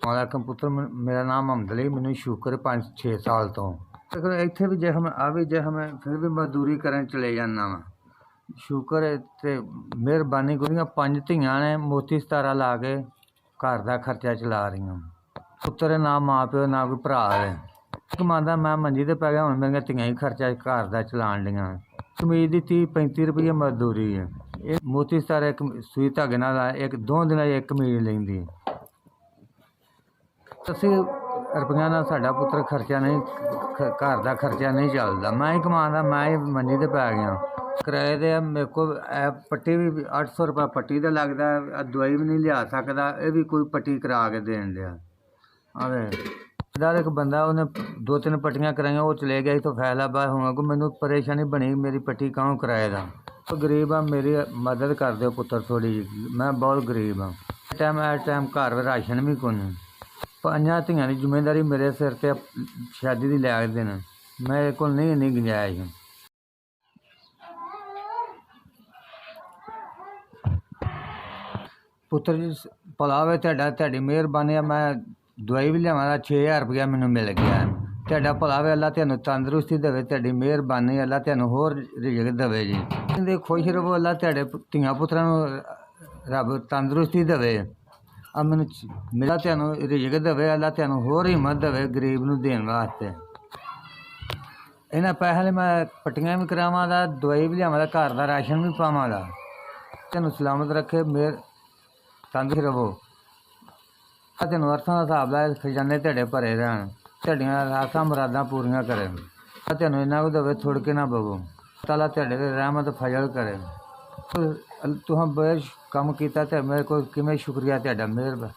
वाला कंप्यूटर मेरा नाम अमदली मैनू शुक्र 5-6 साल तो इत्थे भी जे हम आ भी जे हमें फिर भी मजदूरी करन चले जाना वा शुक्र ते मेहरबानी गुरियां 5 धियां ने मोती सतारा ला के घर का खर्चा चला रही पुत्तर ना माँ प्यो ना कोई भरा है कमांदा मैं मंजी ते पै गया हुण मेरियां धियां ही खर्चा घर का चलान लियां कमीज की 30-35 रुपये मजदूरी है ये मोती सतारा एक सूई धागे नाल एक 2 दिनां एक कमीज लैंदी 80 रुपया नाल साडा पुत्तर खर्चा नहीं घर का खर्चा नहीं चलता मैं ही कमांदा मैं ही मंजी ते पै गया किराए दे मेरे को पट्टी भी 800 रुपया पट्टी का लगता है दवाई भी नहीं लिया सकता ये भी कोई पट्टी करा के देन दिया अरे एक बंदा उन्हें 2-3 पट्टियां कराइया वो चले गया तो फैसलाबाद हुआ को मैनू परेशानी बनी मेरी पट्टी कौन कराए दा तो गरीब हाँ मेरी मदद कर दो पुत्र थोड़ी जी मैं बहुत गरीब हाँ टाइम घर राशन भी कोई 5 धियां की जिम्मेदारी मेरे सिर ते शादी की लै देन मेरे को नहीं इन्नी गुंजाइश पुत्र जी भला वे तुहाडी मेहरबानी है मैं दवाई भी लियावां 6000 रुपया मैनू मिल गया तुहाडा भला वे अल्लाह तुहानू तंदरुस्ती देवे तुहाडी मेहरबानी अल्लाह तुहानू होर रिज़्क देवे जी खुश रहो अल्लाह तुहाडे धियां पुत्रां नू रब तंदरुस्ती देवे अब मैनू मिला तुहानू रिज़्क देवे अल्लाह तुहानू होर हिम्मत देवे गरीब नू देण वास्ते इन्हां पैसे मैं पट्टियां भी करावां दा दवाई भी लियावां दा घर दा राशन भी पावां दा तुहानू सलामत रखे मेहर तंदरुस्त रवो तेन अर्थां का हिसाब लाए खजाने तुहाडे भरे रहन तुहाडियां आसां मुरादां पूरियां करे तेन इन्ना को देवे थुड़ के ना बवो ताला तुहाडे ते रहमत फजल करे तुहां बड़े कम कीता ते मेरे को किवें शुक्रिया तुहाडा मेहरबानी।